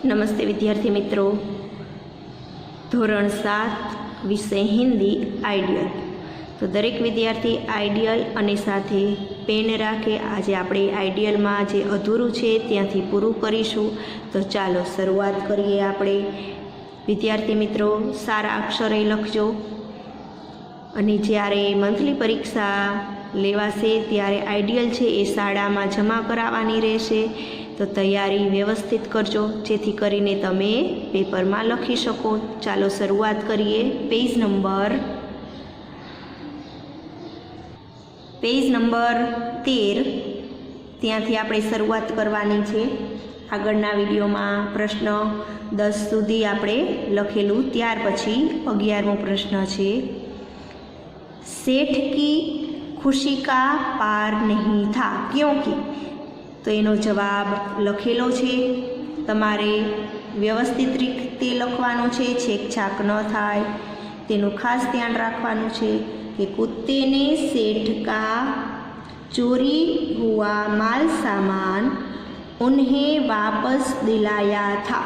नमस्ते विद्यार्थी मित्रों। धोरण 7 विषय हिंदी आइडियल। तो दरेक विद्यार्थी आइडियल अने साथे पेन राखे। आज आपणे आइडियल में जे अधूरू छे त्यांथी पूरुं करीशुं। तो चालो शरूआत करीए। आपणे विद्यार्थी मित्रों सारा अक्षरे लखजो अने ज्यारे मंथली परीक्षा लेवाशे त्यारे आइडियल छे ए शाळामां जमा कराववानी रहेशे। तो तैयारी व्यवस्थित करजो जेथी करीने तमे पेपर में लखी शको। चालो शरूआत करिए। पेज नंबर 13 त्यांथी आपणे शरूआत करवानी छे। आगळना विडियो में प्रश्न 10 सुधी आपणे लखेलू। त्यार पछी 11मो प्रश्न छे, सेठ की खुशी का पार नहीं था क्योंकि। तो एनो जवाब लखेलो छे। तमारे व्यवस्थित रीते लखवानुं छे, छेकछाक न थाय तेनुं खास ध्यान राखवानुं छे कि कुत्ते ने सेठ का चोरी हुआ माल सामान उन्हें वापस दिलाया था।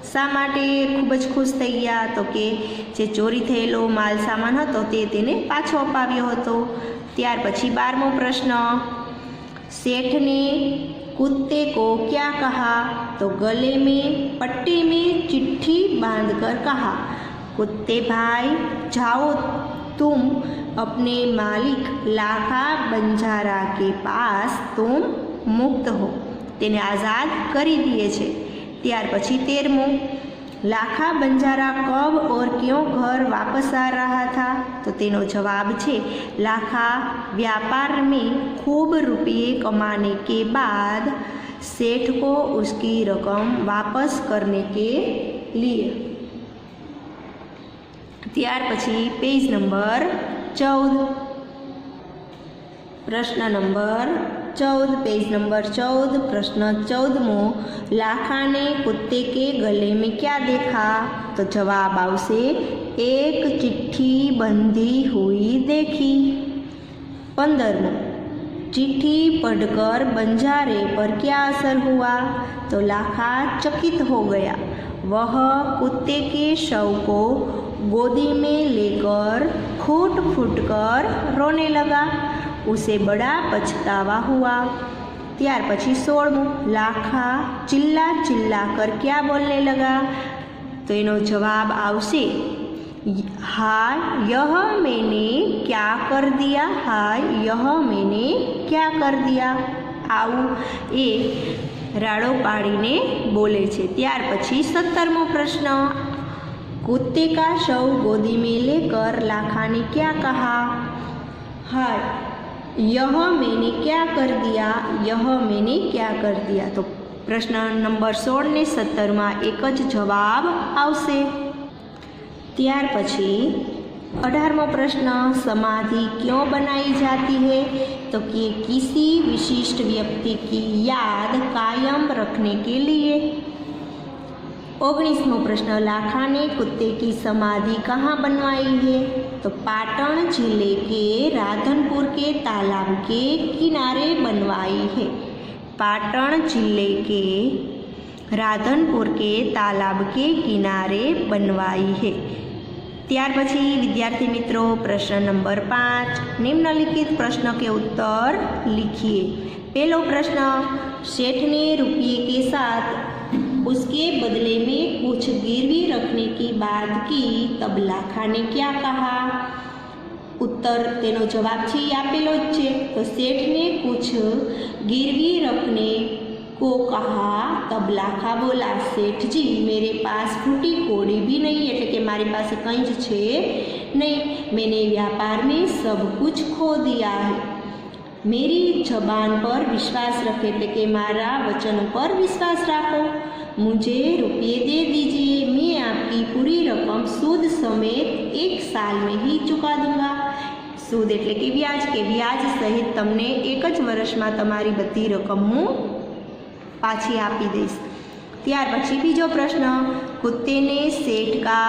शा माटे खूब ज खुश थई गया? तो कि जे चोरी थयेलो माल सामान हतो ते तेने पाछो अपाव्यो हतो। त्यार पछी 12मो प्रश्न, सेठ ने कुत्ते को क्या कहा? तो गले में पट्टी में चिट्ठी बांधकर कहा, कुत्ते भाई जाओ, तुम अपने मालिक लाखा बंजारा के पास तुम मुक्त हो। तेने आज़ाद करी दिए छे। त्यार पछी 13मो, लाखा बंजारा कब और क्यों घर वापस आ रहा था? तो तेनो जवाब छे, लाखा व्यापार में खूब रुपये कमाने के बाद सेठ को उसकी रकम वापस करने के लिए। त्यार पछी पेज नंबर 14, प्रश्न नंबर 14, पेज नंबर 14, प्रश्न 14मो, लाखा ने कुत्ते के गले में क्या देखा? तो जवाब आवशे, एक चिट्ठी बंधी हुई देखी। 15मो, चिट्ठी पढ़कर बंजारे पर क्या असर हुआ? तो लाखा चकित हो गया। वह कुत्ते के शव को गोदी में लेकर फूट फूट कर रोने लगा। उसे बड़ा पछतावा हुआ। त्यार पछी 16मो, लाखा चिल्ला चिल्ला कर क्या बोलने लगा? तो एनो जवाब आवशे, हाय यह मैंने क्या कर दिया, हाय यह मैंने क्या कर दिया। आवुं ए राड़ो पाड़ीने बोले छे। त्यार पछी 17मो प्रश्न, कुत्ते का शव गोदी में लेकर लाखा ने क्या कहा? हाय यह मैंने क्या कर दिया, यह मैंने क्या कर दिया। तो प्रश्न नंबर 16 ने 17 में एक ज जवाब आवशे। त्यार पछी 18मो प्रश्न, समाधि क्यों बनाई जाती है? तो कि किसी विशिष्ट व्यक्ति की याद कायम रखने के लिए। 19मो प्रश्न, लाखा ने कुत्ते की समाधि कहाँ बनवाई है? तो पाटण जिले के राधनपुर के तालाब के किनारे बनवाई है। पाटण जिले के राधनपुर के तालाब के किनारे बनवाई है। त्यार पछी विद्यार्थी मित्रों प्रश्न नंबर 5, निम्नलिखित प्रश्न के उत्तर लिखिए। पहलो प्रश्न, सेठ ने रुपये के साथ उसके बदले में कुछ गिरवी रखने की बात की, तब लाखा ने क्या कहा? उत्तर तेनो जवाब छे आपेलो ज छे। तो सेठ ने कुछ गिरवी रखने को कहा, तब लाखा बोला, सेठ जी मेरे पास फूटी कोड़ी भी नहीं, एटले के मारी पास कंई ज छे नहीं, मैंने व्यापार में सब कुछ खो दिया है। मेरी जबान पर विश्वास रखे, एटले के मारा वचन पर विश्वास राखो। मुझे रुपये दे दीजिए, मैं आपकी पूरी रकम सूद समेत 1 साल में ही चुका दूंगा। सूद एटले के व्याज सहित तमने 1 ज वर्षमां तमारी बधी रकम हूँ पाछी आपी दईश। त्यार पछी बीजो प्रश्न, कुत्ते ने सेठ का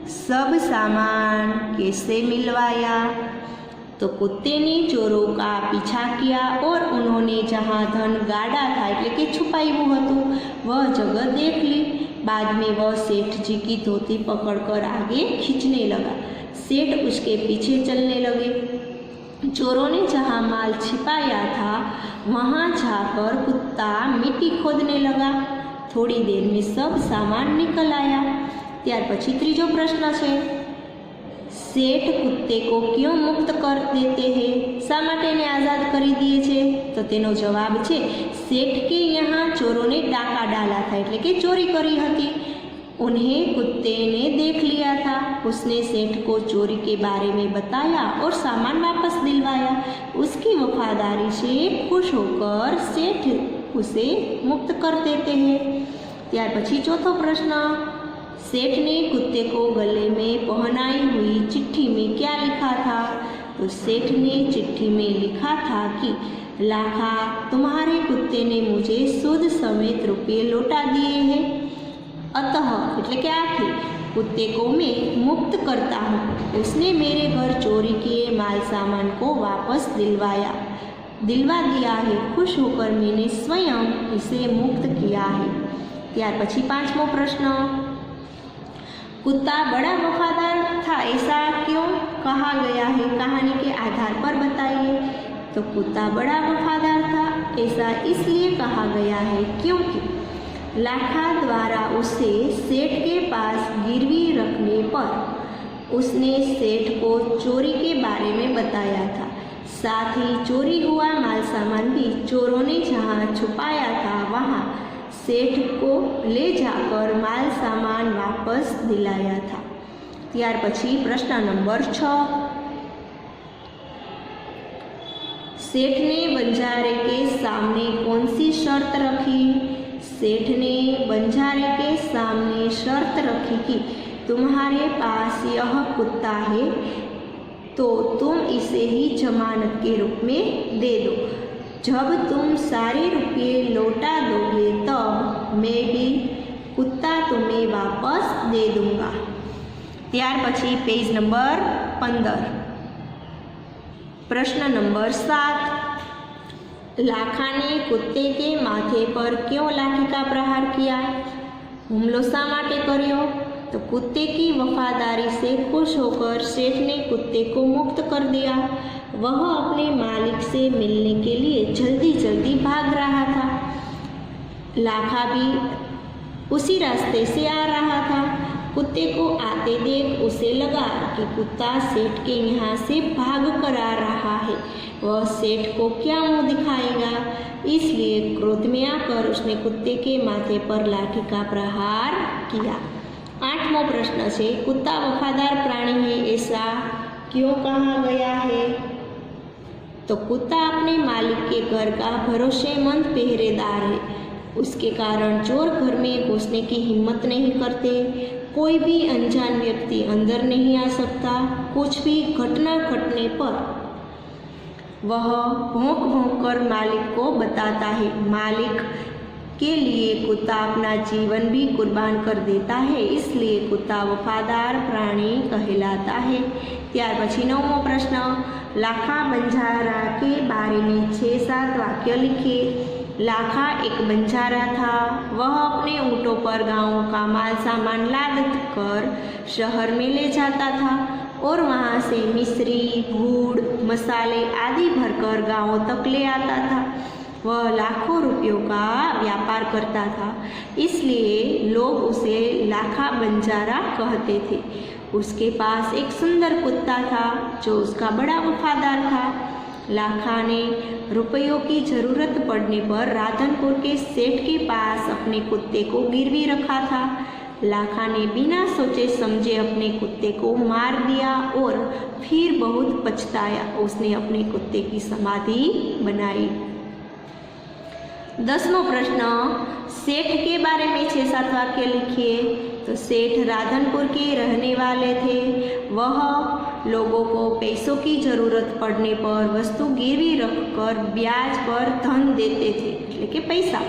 सब सामान कैसे मिलवाया? तो कुत्ते ने चोरों का पीछा किया और उन्होंने जहाँ धन गाड़ा था એટલે કે છુપાયું હતું वह जगह देख ली। बाद में वह सेठ जी की धोती पकड़कर आगे खींचने लगा। सेठ उसके पीछे चलने लगे। चोरों ने जहाँ माल छिपाया था वहाँ जाकर कुत्ता मिट्टी खोदने लगा। थोड़ी देर में सब सामान निकल आया। ત્યાર પછી ત્રીજો પ્રશ્ન છે, सेठ कुत्ते को क्यों मुक्त कर देते हैं? શા માટે એને આઝાદ કરી દે છે? તો તેનો જવાબ છે सेठ के यहाँ चोरों ने डाका डाला था એટલે કે ચોરી કરી હતી। उन्हें कुत्ते ने देख लिया था। उसने सेठ को चोरी के बारे में बताया और सामान वापस दिलवाया। उसकी वफादारी से खुश होकर सेठ उसे मुक्त कर देते हैं। ત્યાર પછી ચોથો પ્રશ્ન, सेठ ने कुत्ते को गले में पहनाई हुई चिट्ठी में क्या लिखा था? तो सेठ ने चिट्ठी में लिखा था कि लाखा, तुम्हारे कुत्ते ने मुझे सूद समेत रुपये लौटा दिए हैं, अतः એટલે કે આથી कुत्ते को मैं मुक्त करता हूँ। उसने मेरे घर चोरी किए माल सामान को वापस दिलवा दिया है। खुश होकर मैंने स्वयं इसे मुक्त किया है। ત્યાર પછી પાંચમો પ્રશ્ન, कुत्ता बड़ा वफादार था ऐसा क्यों कहा गया है? कहानी के आधार पर बताइए। तो कुत्ता बड़ा वफादार था ऐसा इसलिए कहा गया है क्योंकि लाखा द्वारा उसे सेठ के पास गिरवी रखने पर उसने सेठ को चोरी के बारे में बताया था। साथ ही चोरी हुआ माल सामान भी चोरों ने जहाँ छुपाया था वहाँ सेठ को ले जाकर माल सामान वापस दिलाया था। ત્યાર પછી પ્રશ્ન નંબર 6, सेठ ने बंजारे के सामने कौन सी शर्त रखी? सेठ ने बंजारे के सामने शर्त रखी कि तुम्हारे पास यह कुत्ता है तो तुम इसे ही जमानत के रूप में दे दो। जब तुम सारे रुपये लौटा दोगे तब मैं भी कुत्ता तुम्हें वापस दे दूंगा। ત્યાર પછી पेज नंबर 15, प्रश्न नंबर 7, लाखा ने कुत्ते के माथे पर क्यों लाठी का प्रहार किया? हुमलो शा माटे कर्यो? तो कुत्ते की वफादारी से खुश होकर सेठ ने कुत्ते को मुक्त कर दिया। वह अपने मालिक से मिलने के लिए जल्दी जल्दी भाग रहा था। लाखा भी उसी रास्ते से आ रहा था। कुत्ते को आते देख उसे लगा कि कुत्ता सेठ के यहाँ से भाग कर आ रहा है, वह सेठ को क्या मुँह दिखाएगा। इसलिए क्रोध में आकर उसने कुत्ते के माथे पर लाठी का प्रहार किया। 8वां प्रश्न है, कुत्ता वफादार प्राणी है ऐसा क्यों कहा गया है? तो कुत्ता अपने मालिक के घर का भरोसेमंद पहरेदार है। उसके कारण चोर घर में घुसने की हिम्मत नहीं करते। कोई भी अनजान व्यक्ति अंदर नहीं आ सकता। कुछ भी घटना घटने पर वह भौंक भौंक कर मालिक को बताता है। मालिक के लिए कुत्ता अपना जीवन भी कुर्बान कर देता है, इसलिए कुत्ता वफादार प्राणी कहलाता है। ત્યાર પછી 9મો પ્રશ્ન, लाखा बंजारा के बारे में 6-7 वाक्य लिखिए। लाखा एक बंजारा था। वह अपने ऊँटों पर गांवों का माल सामान लाद कर शहर में ले जाता था और वहां से मिश्री, गुड़, मसाले आदि भरकर गांवों तक ले आता था। वह लाखों रुपयों का व्यापार करता था, इसलिए लोग उसे लाखा बंजारा कहते थे। उसके पास एक सुंदर कुत्ता था जो उसका बड़ा वफादार था। लाखा ने रुपयों की ज़रूरत पड़ने पर राधनपुर के सेठ के पास अपने कुत्ते को गिरवी रखा था। लाखा ने बिना सोचे समझे अपने कुत्ते को मार दिया और फिर बहुत पछताया। उसने अपने कुत्ते की समाधि बनाई। 10वां प्रश्न, सेठ के बारे में 6-7 वाक्य लिखिए। तो सेठ राधनपुर के रहने वाले थे। वह लोगों को पैसों की ज़रूरत पड़ने पर वस्तु गिरवी रखकर ब्याज पर धन देते थे, એટલે કે પૈસા।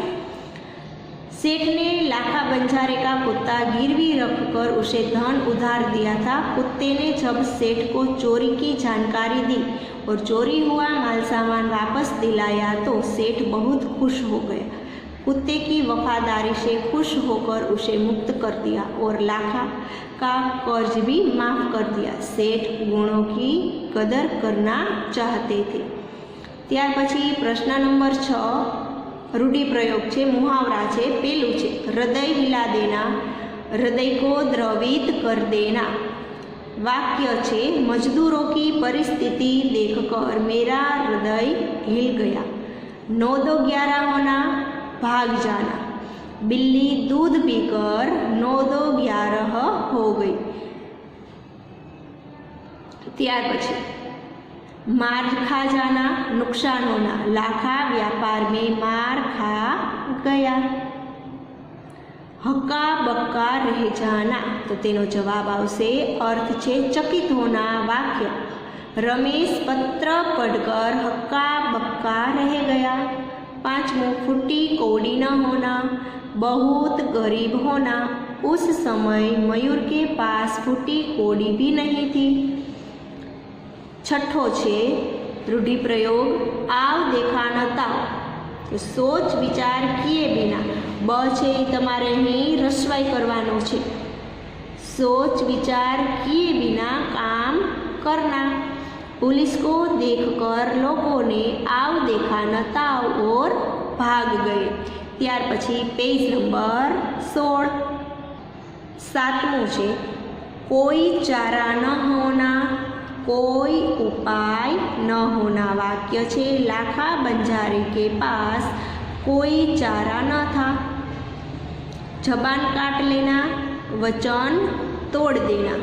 सेठ ने लाखा बंजारे का कुत्ता गिरवी रखकर उसे धन उधार दिया था। कुत्ते ने जब सेठ को चोरी की जानकारी दी और चोरी हुआ माल सामान वापस दिलाया तो सेठ बहुत खुश हो गया। कुत्ते की वफादारी से खुश होकर उसे मुक्त कर दिया और लाखा का कर्ज भी माफ कर दिया। सेठ गुणों की कदर करना चाहते थे। त्यार पछी प्रश्न नंबर 6 रूढ़िप्रयोग है, मुहावरा है। पेलू है हृदय हिला देना, हृदय को द्रवित कर देना। वाक्य है मजदूरों की परिस्थिति देखकर मेरा हृदय हिल गया। 9-2-11 होना, भाग जाना। बिल्ली दूध पीकर 9-2-11 हो गई। त्यार पछी मार खा जाना, नुकसान होना। लाखा व्यापार में मार खा गया। हक्का बक्का रह जाना, तो तेनो जवाब आवशे अर्थ छे चकित होना। वाक्य रमेश पत्र पढ़कर हक्का बक्का रह गया। 5 फुटी कौड़ी न होना, बहुत गरीब होना। उस समय मयूर के पास फुटी कौड़ी भी नहीं थी। 6ठो छे रूढ़िप्रयोग आव देखा न ताव। तो सोच विचार किए बिना ब छे तमारे अहीं रसवाई करवानो छे। सोच विचार किए बिना काम करना। पुलिस को देखकर लोगों ने आव देखा न ताव और भाग गए। त्यार पछी पेज नंबर 16 7मું छे कोई चारा न होना, कोई उपाय न होना। वाक्य छे लाखा बंजारे के पास कोई चारा न था। जबान काट लेना, वचन तोड़ देना।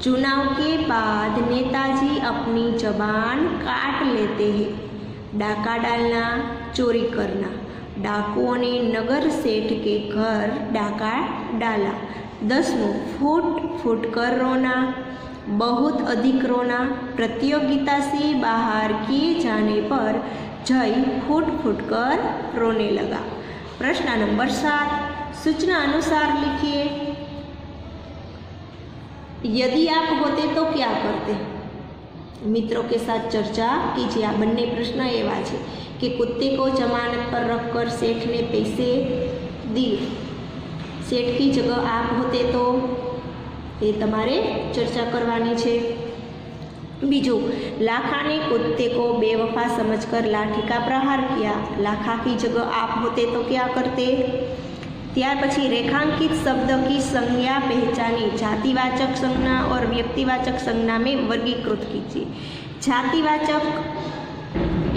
चुनाव के बाद नेताजी अपनी जबान काट लेते हैं। डाका डालना, चोरी करना। डाकुओं ने नगर सेठ के घर डाका डाला। 10मुં फूट फूट कर रोना, बहुत अधिक रोना। प्रतियोगिता से बाहर किए जाने पर जय फूट फूट कर रोने लगा। प्रश्न नंबर 7 सूचना अनुसार लिखिए। यदि आप होते तो क्या करते? मित्रों के साथ चर्चा कीजिए। आ बन्ने प्रश्न एवा छे कि कुत्ते को जमानत पर रखकर सेठ ने पैसे दिए। सेठ की जगह आप होते तो ये तमारे चर्चा करवानी छे। बीजू लाखा ने कुत्ते को बेवफा समझकर लाठी का प्रहार किया। लाखा की जगह आप होते तो क्या करते? त्यार पछी रेखांकित शब्द की संज्ञा पहचानी। जातिवाचक संज्ञा और व्यक्तिवाचक संज्ञा में वर्गीकृत कीजिए। जातिवाचक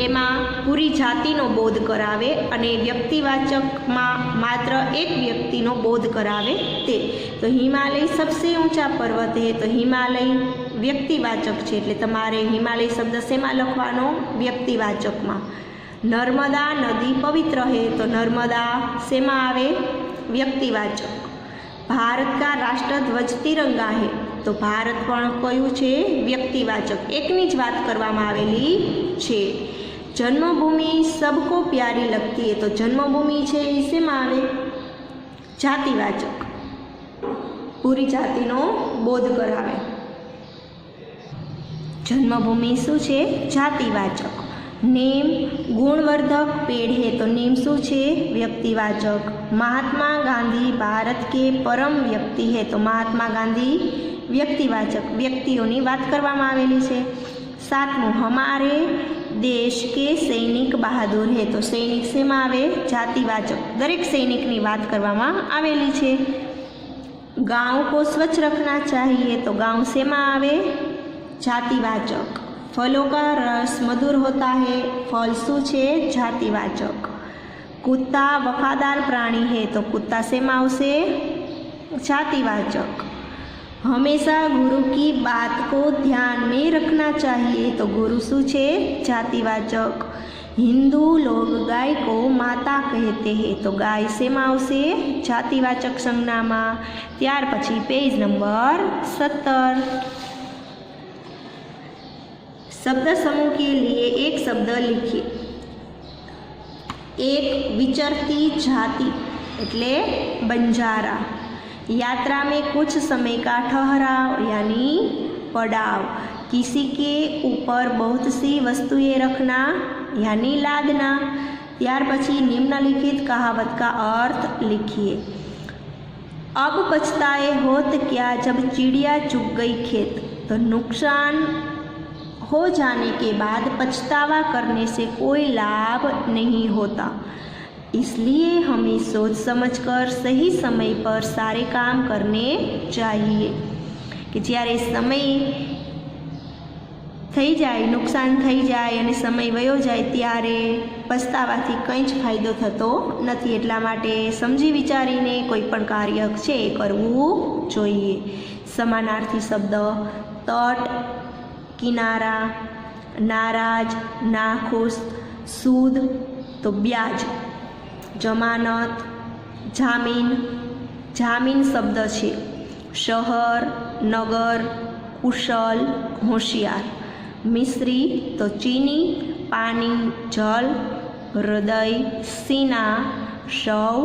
एमा पूरी जातिनो बोध करावे अने व्यक्तिवाचक में मात्र एक व्यक्तिनो बोध करावे ते। तो हिमालय सबसे ऊंचा पर्वत है, तो हिमालय व्यक्तिवाचक है एटले तमारे हिमालय शब्द शेमा लखवानो? व्यक्तिवाचक में। नर्मदा नदी पवित्र है, तो नर्मदा शेमा आवे? व्यक्तिवाचक। भारत का राष्ट्रध्वज तिरंगा है, तो भारत पण कयुं छे? व्यक्तिवाचक। एकनी ज वात करवामां आवेली छे। जन्मभूमि सबको प्यारी लगती है, तो जन्मभूमि छे ए शेमां आवे? जातिवाचक। पूरी जातिनो बोध करावे। जन्मभूमि शुं छे? जातिवाचक। नेम गुणवर्धक पेड़ है, तो नेम शू छे? व्यक्तिवाचक। महात्मा गांधी भारत के परम व्यक्ति है, तो महात्मा गांधी व्यक्तिवाचक। व्यक्तिओनी बात करवामां आवेली छे। 7मुं हमारे देश के सैनिक बहादुर है, तो सैनिक शेमां आवे? जातिवाचक। दरेक सैनिकनी बात करवामां आवेली छे। गांव को स्वच्छ रखना चाहिए, तो गांव शेमां आवे? जातिवाचक। फलों का रस मधुर होता है, फल शू छे? जातिवाचक। कुत्ता वफादार प्राणी है, तो कुत्ता शेमां आवशे? जातिवाचक। हमेशा गुरु की बात को ध्यान में रखना चाहिए, तो गुरु शू छे? जातिवाचक। हिंदू लोग गाय को माता कहते हैं, तो गाय शेमां आवशे? जातिवाचक संज्ञामां। त्यार पछी पेज नंबर 70 शब्द समूह के लिए एक शब्द लिखिए। एक विचरती जाति, एटले बंजारा। यात्रा में कुछ समय का ठहराव यानी पड़ाव। किसी के ऊपर बहुत सी वस्तुएं रखना यानी लादना। त्यार पछी निम्नलिखित कहावत का अर्थ लिखिए। अब पछताए होत क्या जब चिड़िया चुग गई खेत। तो नुकसान हो जाने के बाद पछतावा करने से कोई लाभ नहीं होता, इसलिए हमें सोच समझकर सही समय पर सारे काम करने चाहिए। कि જ્યારે સમય થઈ જાય, નુકસાન થઈ જાય અને સમય વયો જાય ત્યારે પસ્તાવાથી કંઈ જ ફાયદો થતો નથી। એટલા માટે સમજી વિચારીને કોઈ પણ કાર્ય છે એ કરવું જોઈએ। સમાનાર્થી શબ્દ તટ, કિનારા, નારાજ, નાખુશ, સૂદ તો બ્યાજ, જમાનત, જામીન, જામીન શબ્દ છે શહેર, નગર, કુશલ, હોશિયાર, મિશ્રી તો ચીની, પાણી, જલ, હૃદય, સીના, શવ,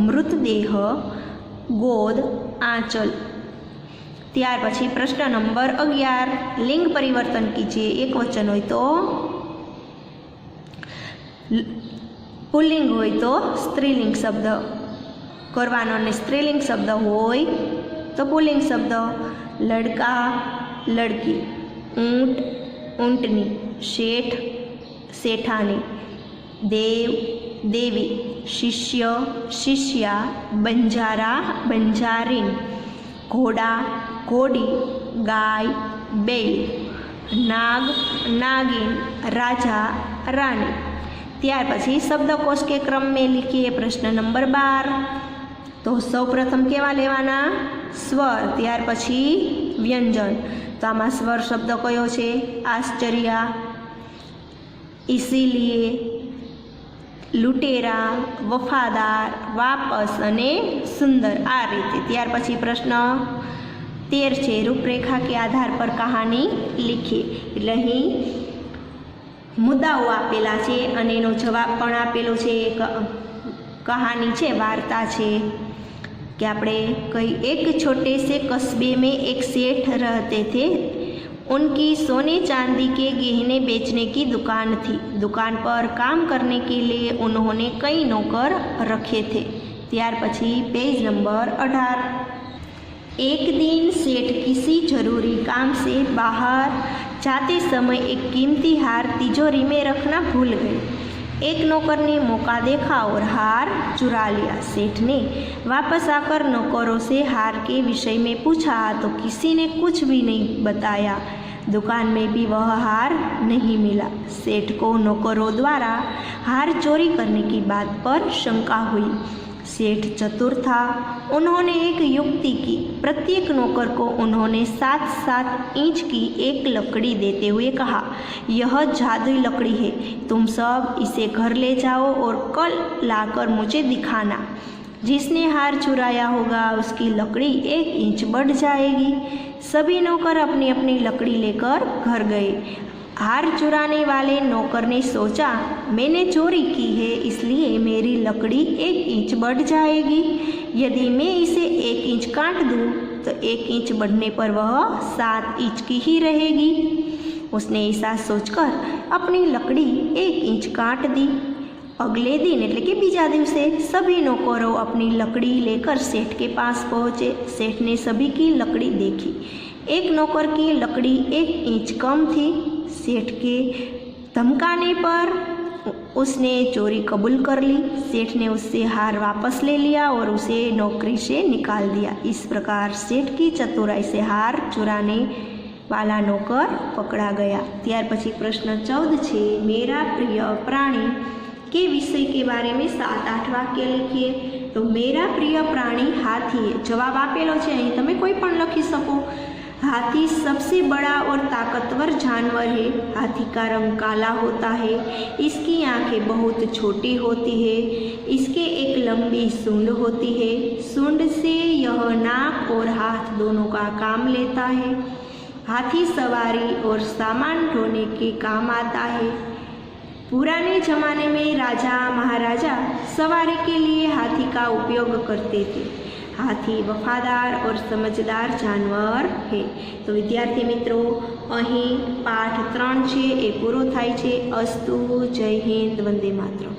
મૃતદેહ, ગોદ, આંચલ। ત્યાર પછી પ્રશ્ન નંબર 11, લિંગ પરિવર્તન કીજીએ। એક વચન હોય તો પુલ્લિંગ હોય તો સ્ત્રીલિંગ શબ્દ કરવાનો અને સ્ત્રીલિંગ શબ્દ હોય તો પુલ્લિંગ શબ્દ। લડકા, લડકી, ઊંટ, ઊંટની, શેઠ, શેઠાણી, દેવ, દેવી, શિષ્ય, શિષ્યા, બંજારા, બંજારીન, ઘોડા, ઘોડી, ગાય, બેલ, નાગ, નાગિન, રાજા, રાણી। ત્યાર પછી શબ્દકોશ के क्रम में लिखिए। प्रश्न नंबर 12, तो सौ प्रथम केवा लेवाना स्वर, त्यार पछी व्यंजन। तो आमा स्वर शब्द कयो छे? आश्चर्य, इसीलिए, लुटेरा, वफादार, वापस अने सुंदर। आ रीते। त्यार पछी प्रश्न 13 छे, रूपरेखा के आधार पर कहानी लिखिए। એટલે અહીં મુદ્દાઓ આપેલા છે અને એનો જવાબ પણ આપેલો છે। કહાની છે, વાર્તા છે कि આપણે कई एक छोटे से कस्बे में एक सेठ रहते थे। उनकी सोने चांदी के गहने बेचने की दुकान थी। दुकान पर काम करने के लिए उन्होंने कई नौकर रखे थे। त्यार पछी पेज नंबर 18, एक दिन सेठ किसी जरूरी काम से बाहर जाते समय एक कीमती हार तिजोरी में रखना भूल गए। एक नौकर ने मौका देखा और हार चुरा लिया। सेठ ने वापस आकर नौकरों से हार के विषय में पूछा तो किसी ने कुछ भी नहीं बताया। दुकान में भी वह हार नहीं मिला। सेठ को नौकरों द्वारा हार चोरी करने की बात पर शंका हुई। सेठ चतुर था। उन्होंने एक युक्ति की। प्रत्येक नौकर को उन्होंने 7-7 इंच की एक लकड़ी देते हुए कहा, यह जादुई लकड़ी है, तुम सब इसे घर ले जाओ और कल लाकर मुझे दिखाना। जिसने हार चुराया होगा उसकी लकड़ी 1 इंच बढ़ जाएगी। सभी नौकर अपनी अपनी लकड़ी लेकर घर गए। हार चुराने वाले नौकर ने सोचा, मैंने चोरी की है इसलिए मेरी लकड़ी 1 इंच बढ़ जाएगी। यदि मैं इसे 1 इंच काट दूँ तो 1 इंच बढ़ने पर वह 7 इंच की ही रहेगी। उसने ऐसा सोचकर अपनी लकड़ी 1 इंच काट दी। अगले दिन એટલે કે બીજા દિવસે सभी नौकरों अपनी लकड़ी लेकर सेठ के पास पहुँचे। सेठ ने सभी की लकड़ी देखी। एक नौकर की लकड़ी 1 इंच कम थी। सेठ के धमकाने पर उसने चोरी कबूल कर ली। सेठ ने उससे हार वापस ले लिया और उसे नौकरी से निकाल दिया। इस प्रकार सेठ की चतुराई से हार चुराने वाला नौकर पकड़ा गया। त्यार पछी प्रश्न 14 छे, मेरा प्रिय प्राणी के विषय के बारे में 7-8 वाक्य लिखिए। तो मेरा प्रिय प्राणी हाथी है। जवाब आपेलो छे, अहीं तमे कोई पण लखी सको। हाथी सबसे बड़ा और ताकतवर जानवर है। हाथी का रंग काला होता है। इसकी आंखें बहुत छोटी होती है। इसके एक लंबी सूंड होती है। सूंड से यह नाक और हाथ दोनों का काम लेता है। हाथी सवारी और सामान ढोने के काम आता है। पुराने ज़माने में राजा महाराजा सवारी के लिए हाथी का उपयोग करते थे। हाथी वफादार और समझदार जानवर है। तो विद्यार्थी मित्रों, अहीं पाठ 3 छे ए पूरो थाय छे। अस्तु। जय हिंद। वंदे मातरम।